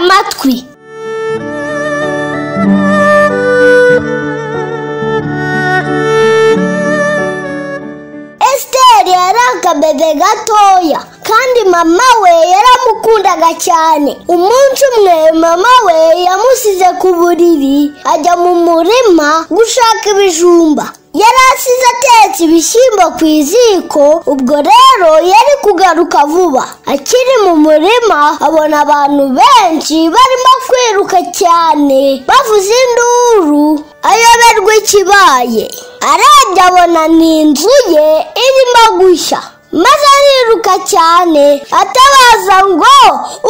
amatwi. Esiteri yari akabebe gatoya kandi mama we yaramukundaga cyane. Umunsi umwe mama we yamusize ku buriri ajya mu murima gushaka ibijumba. Yari asize atetse ibishyimbo ku iziko, ubwo rero yari kugaruka vuba. Akiri mu murima abona abantu benshi barimo kwiruka cyane bavuza induru, ayoberwa ikibaye. Arebye abona n'inzu ye irimo gushya, maze ariruka cyane atabaza ngo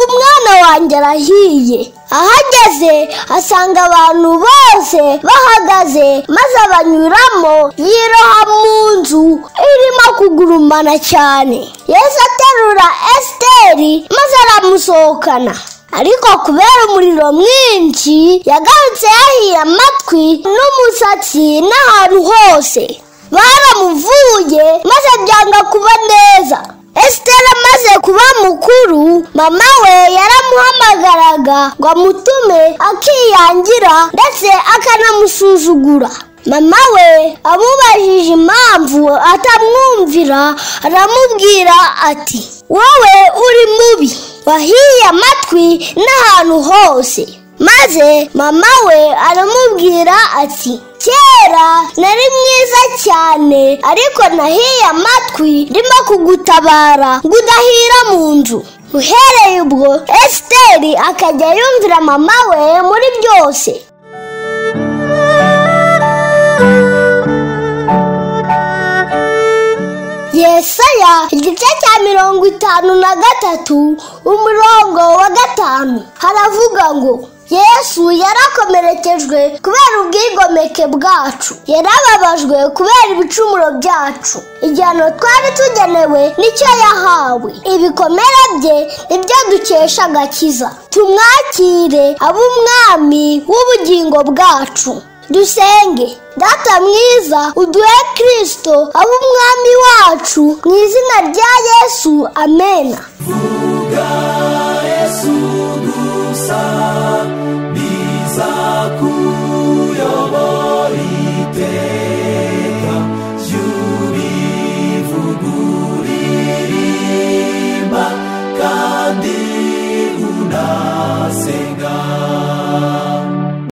umwana wanjye arahiye. Ahageze asanga abantu bose bahagaze, maze abanyuramo yiroha mu nzu irimo kugurumana cyane. Yesu aterura Esiteri maze aramusohokana, ariko kubera umuriro mwinshi yagarutse yahiye amatwi n'umusatsi n'ahantu hose. Baramuvuye maze byanga kuba neza. Esiteri amaze kuba mukuru, mama we yaramuhamagaraga ngo amutume akiyangira ndetse akanamusuzugura. Mama we amubajije impamvu atamwumvira, aramubwira ati, wowe uri mubi, wahiye amatwi n'ahantu hose. Maze mama we aramubwira ati, kera nari mwiza cyane ariko nahiye amatwi ndimo kugutabara ngo udahira mu nzu. Uhereye ubwo Esiteri akajya yumvira mama we muri byose. Yesaya igice cya 53 umurongo wa 5 haravuga ngo, Yesu yarakomerekejwe kubera ubwigomeke bwacu, yarababajwe kubera ibicumuro byacu. Igihano twari tugenewe nicyo yahawe, ibikomere bye nibyo dukesha agakiza. Tumwakire abe umwami w'ubugingo bwacu. Dusenge. Data mwiza, uduhe Kristo abe umwami wacu mu izina rya Yesu, amen. Vuga Yesu gusa bizaku